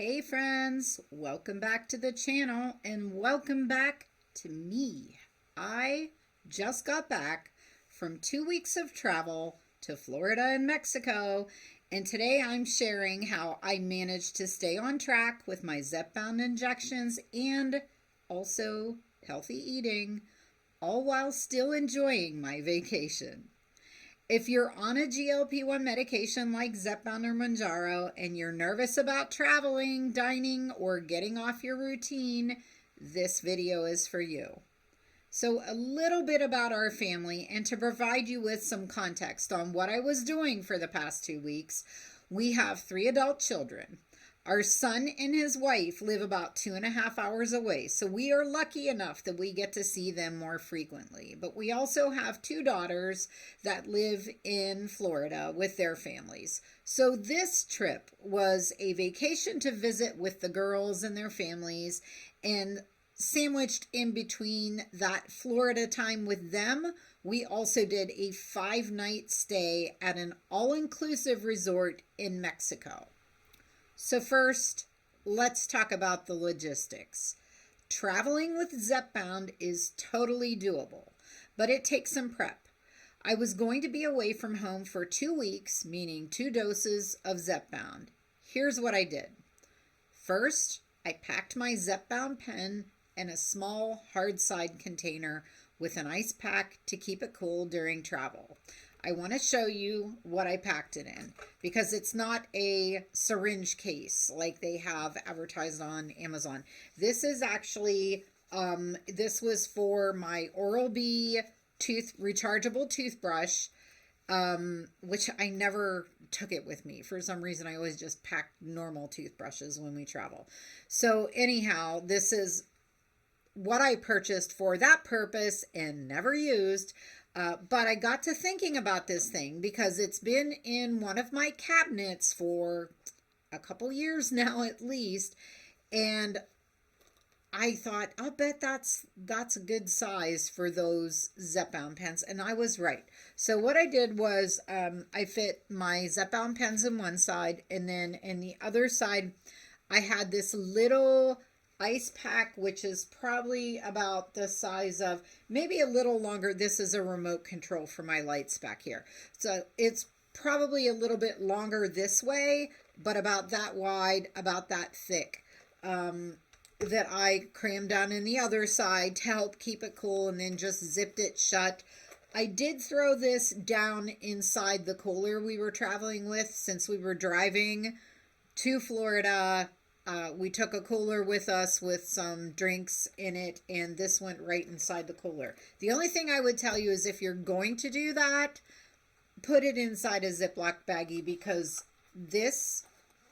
Hey friends, welcome back to the channel and welcome back to me. I just got back from 2 weeks of travel to Florida and Mexico, and today I'm sharing how I managed to stay on track with my Zepbound injections and also healthy eating, all while still enjoying my vacation. If you're on a GLP-1 medication like Zepbound or Mounjaro and you're nervous about traveling, dining, or getting off your routine, this video is for you. So a little bit about our family, and to provide you with some context on what I was doing for the past 2 weeks, we have 3 adult children. Our son and his wife live about 2.5 hours away, so we are lucky enough that we get to see them more frequently. But we also have 2 daughters that live in Florida with their families. So this trip was a vacation to visit with the girls and their families, and sandwiched in between that Florida time with them, we also did a 5-night stay at an all-inclusive resort in Mexico. So first, let's talk about the logistics. Traveling with Zepbound is totally doable, but it takes some prep. I was going to be away from home for 2 weeks, meaning 2 doses of Zepbound. Here's what I did. First, I packed my Zepbound pen in a small hard side container with an ice pack to keep it cool during travel. I want to show you what I packed it in because it's not a syringe case like they have advertised on Amazon. This is actually, this was for my Oral-B rechargeable toothbrush, which I never took it with me. For some reason, I always just pack normal toothbrushes when we travel. So anyhow, this is what I purchased for that purpose and never used. But I got to thinking about this thing because it's been in one of my cabinets for a couple years now at least, and I thought, I'll bet that's a good size for those Zepbound pens, and I was right. So what I did was I fit my Zepbound pens in one side, and then in the other side I had this little ice pack, which is probably about the size of, maybe a little longer. This is a remote control for my lights back here. So it's probably a little bit longer this way, but about that wide, about that thick, that I crammed down in the other side to help keep it cool, and then just zipped it shut. I did throw this down inside the cooler we were traveling with since we were driving to Florida. We took a cooler with us with some drinks in it, and this went right inside the cooler. The only thing I would tell you is if you're going to do that, put it inside a Ziploc baggie because this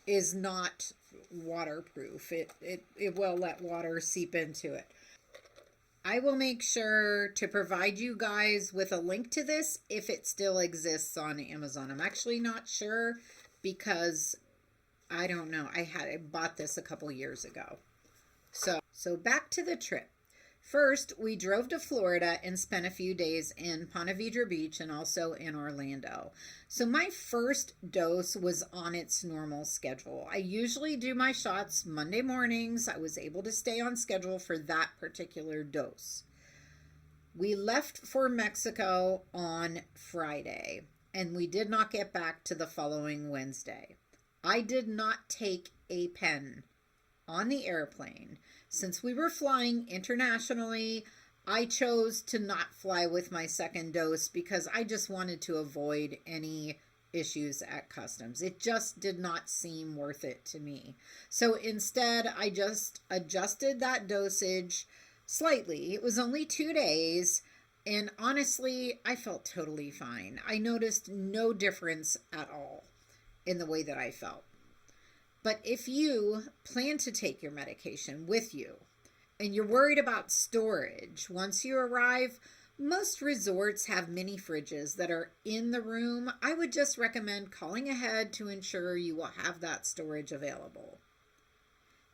is not waterproof. It will let water seep into it. I will make sure to provide you guys with a link to this if it still exists on Amazon. I'm actually not sure because I don't know. I bought this a couple years ago. So back to the trip. First, we drove to Florida and spent a few days in Ponte Vedra Beach and also in Orlando. So my first dose was on its normal schedule. I usually do my shots Monday mornings. I was able to stay on schedule for that particular dose. We left for Mexico on Friday, and we did not get back to the following Wednesday. I did not take a pen on the airplane. Since we were flying internationally, I chose to not fly with my second dose because I just wanted to avoid any issues at customs. It just did not seem worth it to me. So instead, I just adjusted that dosage slightly. It was only 2 days, and honestly, I felt totally fine. I noticed no difference at all in the way that I felt. But if you plan to take your medication with you and you're worried about storage once you arrive, most resorts have mini fridges that are in the room. I would just recommend calling ahead to ensure you will have that storage available.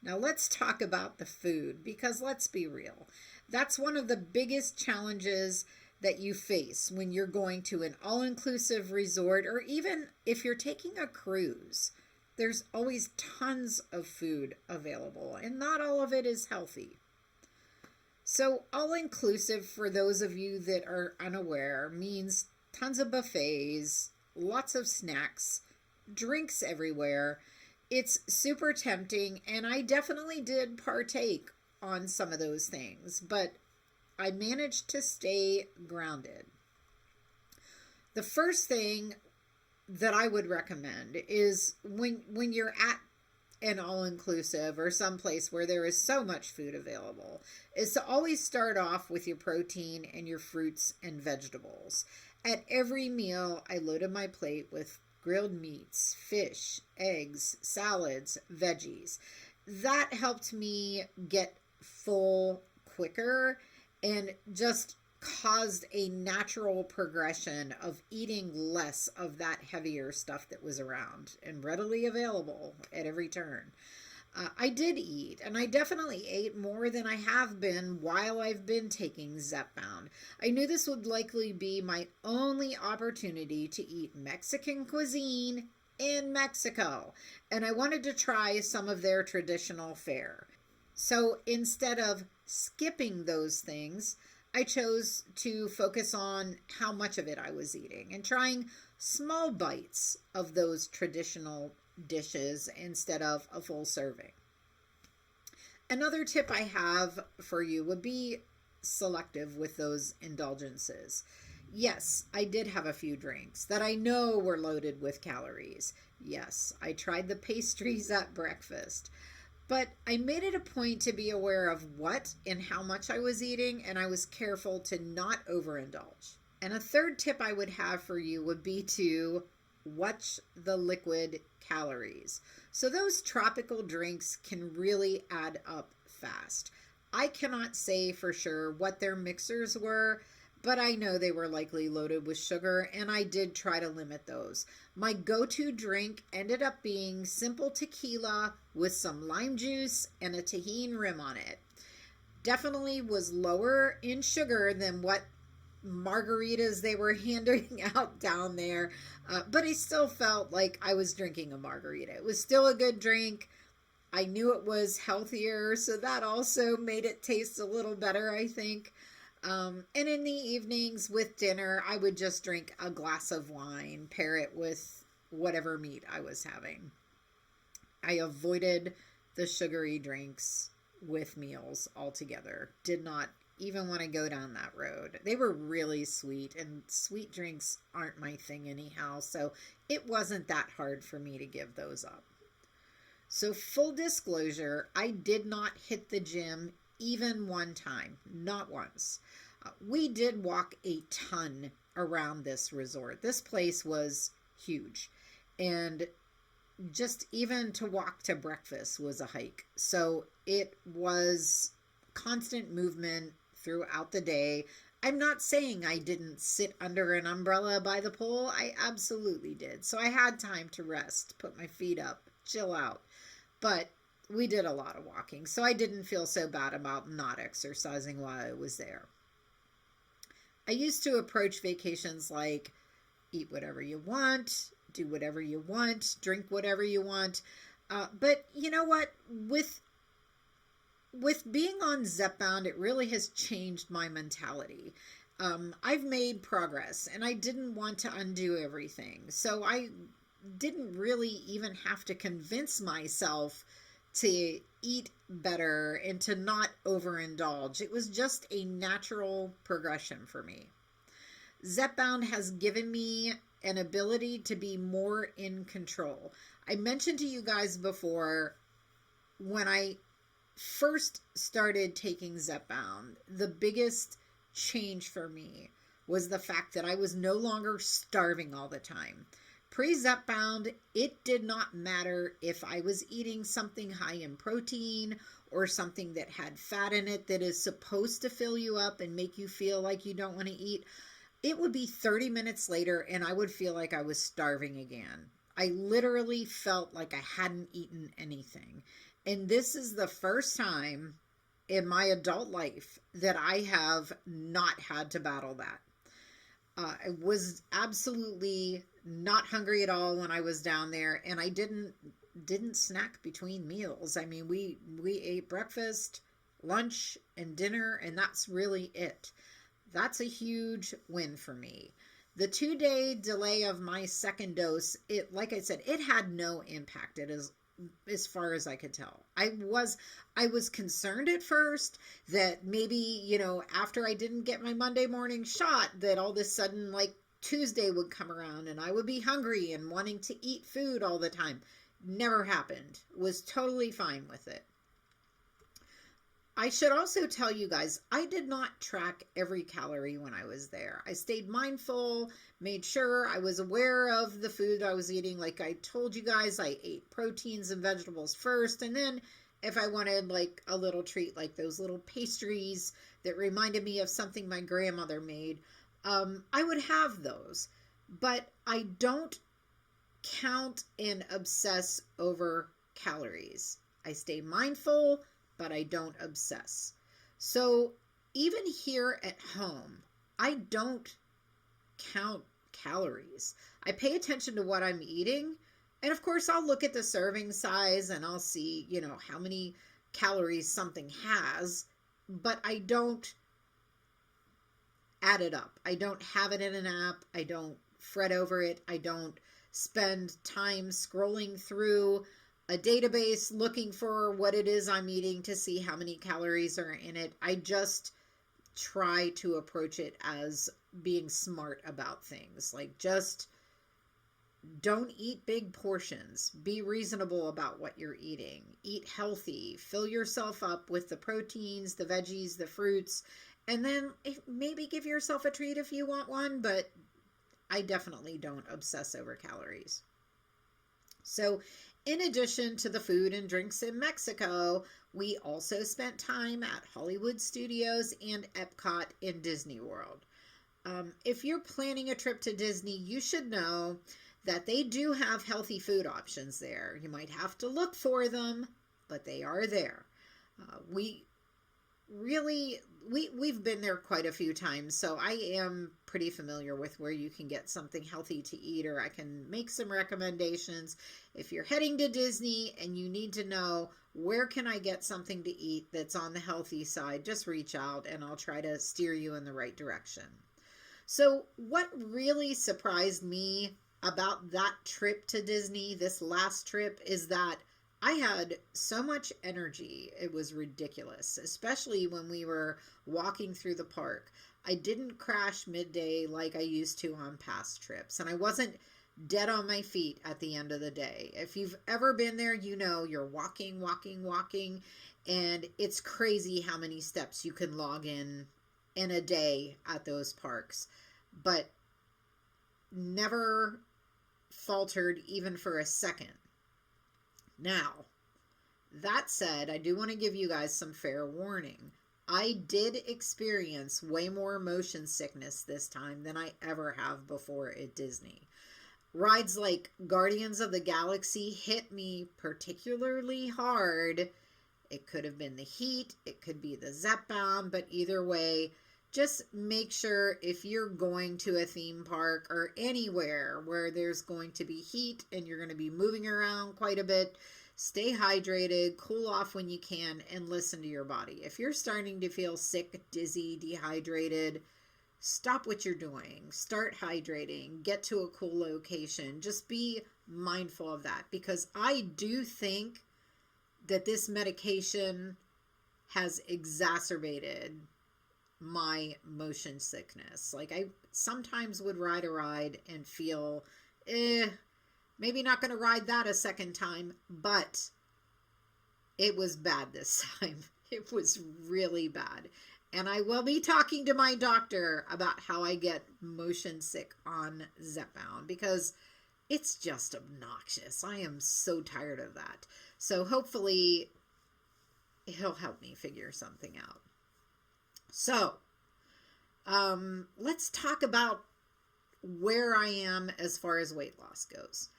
Now let's talk about the food, because let's be real. That's one of the biggest challenges that you face when you're going to an all-inclusive resort, or even if you're taking a cruise. There's always tons of food available, and not all of it is healthy. So, all inclusive, for those of you that are unaware, means tons of buffets, lots of snacks, drinks everywhere. It's super tempting, and I definitely did partake on some of those things, but I managed to stay grounded. The first thing that I would recommend is when you're at an all-inclusive or someplace where there is so much food available, is to always start off with your protein and your fruits and vegetables. At every meal, I loaded my plate with grilled meats, fish, eggs, salads, veggies. That helped me get full quicker and just caused a natural progression of eating less of that heavier stuff that was around and readily available at every turn. I did eat, and I definitely ate more than I have been while I've been taking Zepbound. I knew this would likely be my only opportunity to eat Mexican cuisine in Mexico, and I wanted to try some of their traditional fare. So instead of skipping those things, I chose to focus on how much of it I was eating and trying small bites of those traditional dishes instead of a full serving. Another tip I have for you would be selective with those indulgences. Yes, I did have a few drinks that I know were loaded with calories. Yes, I tried the pastries at breakfast. But I made it a point to be aware of what and how much I was eating, and I was careful to not overindulge. And a third tip I would have for you would be to watch the liquid calories. So those tropical drinks can really add up fast. I cannot say for sure what their mixers were, but I know they were likely loaded with sugar, and I did try to limit those. My go-to drink ended up being simple tequila with some lime juice and a tahini rim on it. Definitely was lower in sugar than what margaritas they were handing out down there, but I still felt like I was drinking a margarita. It was still a good drink. I knew it was healthier, so that also made it taste a little better, I think. And in the evenings with dinner, I would just drink a glass of wine, pair it with whatever meat I was having. I avoided the sugary drinks with meals altogether. Did not even want to go down that road. They were really sweet, and sweet drinks aren't my thing anyhow, so it wasn't that hard for me to give those up. So full disclosure, I did not hit the gym even one time, not once. We did walk a ton around this resort. This place was huge, and just even to walk to breakfast was a hike. So it was constant movement throughout the day. I'm not saying I didn't sit under an umbrella by the pool. I absolutely did. So I had time to rest, put my feet up, chill out. But we did a lot of walking, so I didn't feel so bad about not exercising while I was there. I used to approach vacations like eat whatever you want, do whatever you want, drink whatever you want. But you know what? With being on Zepbound, it really has changed my mentality. I've made progress, and I didn't want to undo everything. So I didn't really even have to convince myself to eat better and to not overindulge. It was just a natural progression for me. Zepbound has given me an ability to be more in control. I mentioned to you guys before, when I first started taking Zepbound, the biggest change for me was the fact that I was no longer starving all the time. Pre-Zepbound, it did not matter if I was eating something high in protein or something that had fat in it that is supposed to fill you up and make you feel like you don't want to eat. It would be 30 minutes later and I would feel like I was starving again. I literally felt like I hadn't eaten anything. And this is the first time in my adult life that I have not had to battle that. I was absolutely not hungry at all when I was down there, and I didn't didn't snack between meals. I mean, we ate breakfast, lunch, and dinner, and that's really it. That's a huge win for me. The 2-day delay of my second dose, it, like I said, it had no impact. It is, as far as I could tell. I was concerned at first that maybe, after I didn't get my Monday morning shot, that all of a sudden, like, Tuesday would come around and I would be hungry and wanting to eat food all the time. Never happened. Was totally fine with it. I should also tell you guys, I did not track every calorie when I was there. I stayed mindful, made sure I was aware of the food I was eating. Like I told you guys, I ate proteins and vegetables first. And then if I wanted like a little treat, like those little pastries that reminded me of something my grandmother made, I would have those. But I don't count and obsess over calories. I stay mindful, but I don't obsess. So even here at home, I don't count calories. I pay attention to what I'm eating. And of course, I'll look at the serving size and I'll see, how many calories something has, but I don't add it up. I don't have it in an app. I don't fret over it. I don't spend time scrolling through a database looking for what it is I'm eating to see how many calories are in it. I just try to approach it as being smart about things. Like, just don't eat big portions. Be reasonable about what you're eating. Eat healthy. Fill yourself up with the proteins, the veggies, the fruits, and then maybe give yourself a treat if you want one, but I definitely don't obsess over calories. So in addition to the food and drinks in Mexico, we also spent time at Hollywood Studios and Epcot in Disney World. If you're planning a trip to Disney, you should know that they do have healthy food options there. You might have to look for them, but they are there. We've been there quite a few times, so I am pretty familiar with where you can get something healthy to eat, or I can make some recommendations. If you're heading to Disney and you need to know where can I get something to eat that's on the healthy side, just reach out and I'll try to steer you in the right direction. So what really surprised me about that trip to Disney, this last trip, is that I had so much energy. It was ridiculous, especially when we were walking through the park. I didn't crash midday like I used to on past trips, and I wasn't dead on my feet at the end of the day. If you've ever been there, you know you're walking, and it's crazy how many steps you can log in a day at those parks, but never faltered even for a second. Now, that said, I do want to give you guys some fair warning. I did experience way more motion sickness this time than I ever have before at Disney. Rides like Guardians of the Galaxy hit me particularly hard. It could have been the heat, it could be the Zepbound, but either way, just make sure if you're going to a theme park or anywhere where there's going to be heat and you're going to be moving around quite a bit, stay hydrated, cool off when you can, and listen to your body. If you're starting to feel sick, dizzy, dehydrated, stop what you're doing. Start hydrating. Get to a cool location. Just be mindful of that, because I do think that this medication has exacerbated my motion sickness. Like, I sometimes would ride a ride and feel, maybe not going to ride that a second time, but it was bad this time. It was really bad. And I will be talking to my doctor about how I get motion sick on Zepbound, because it's just obnoxious. I am so tired of that. So hopefully he'll help me figure something out. So, let's talk about where I am as far as weight loss goes.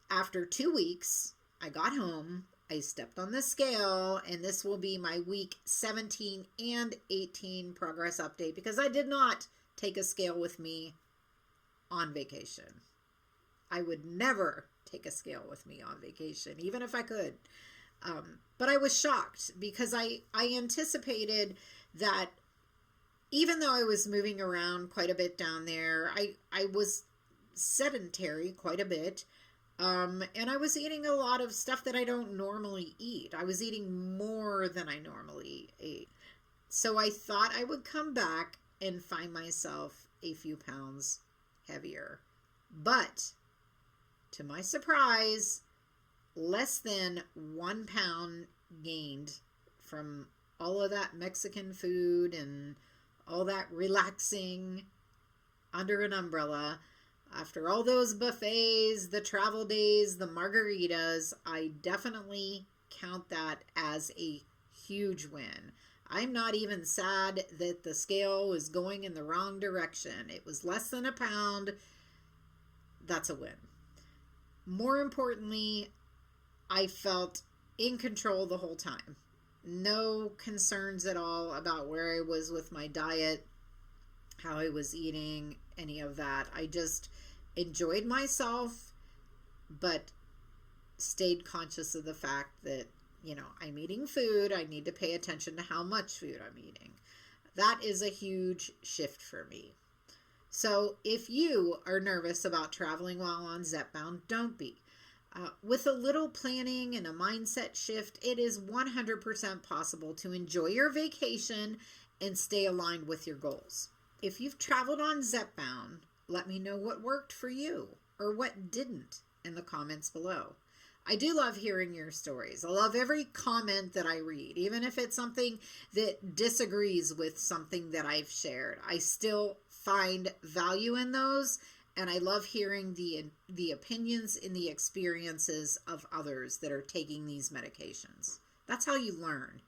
After 2 weeks, I got home, I stepped on the scale, and this will be my week 17 and 18 progress update, because I did not take a scale with me on vacation. I would never take a scale with me on vacation, even if I could. But I was shocked because I anticipated that even though I was moving around quite a bit down there, I was sedentary quite a bit. And I was eating a lot of stuff that I don't normally eat. I was eating more than I normally ate. So I thought I would come back and find myself a few pounds heavier. But to my surprise, less than 1 pound gained from all of that Mexican food and all that relaxing under an umbrella. After all those buffets, the travel days, the margaritas, I definitely count that as a huge win. I'm not even sad that the scale was going in the wrong direction. It was less than a pound. That's a win. More importantly, I felt in control the whole time. No concerns at all about where I was with my diet, how I was eating, any of that. I just enjoyed myself, but stayed conscious of the fact that, I'm eating food. I need to pay attention to how much food I'm eating. That is a huge shift for me. So if you are nervous about traveling while on Zepbound, don't be. With a little planning and a mindset shift, it is 100% possible to enjoy your vacation and stay aligned with your goals. If you've traveled on Zepbound, let me know what worked for you or what didn't in the comments below. I do love hearing your stories. I love every comment that I read, even if it's something that disagrees with something that I've shared. I still find value in those, and I love hearing the opinions and the experiences of others that are taking these medications. That's how you learn.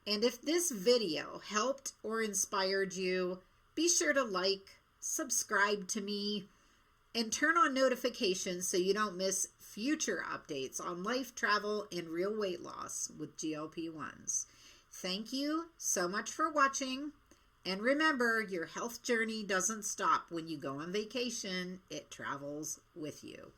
And if this video helped or inspired you, be sure to like, subscribe to me, and turn on notifications so you don't miss future updates on life, travel, and real weight loss with GLP-1s. Thank you so much for watching. And remember, your health journey doesn't stop when you go on vacation. It travels with you.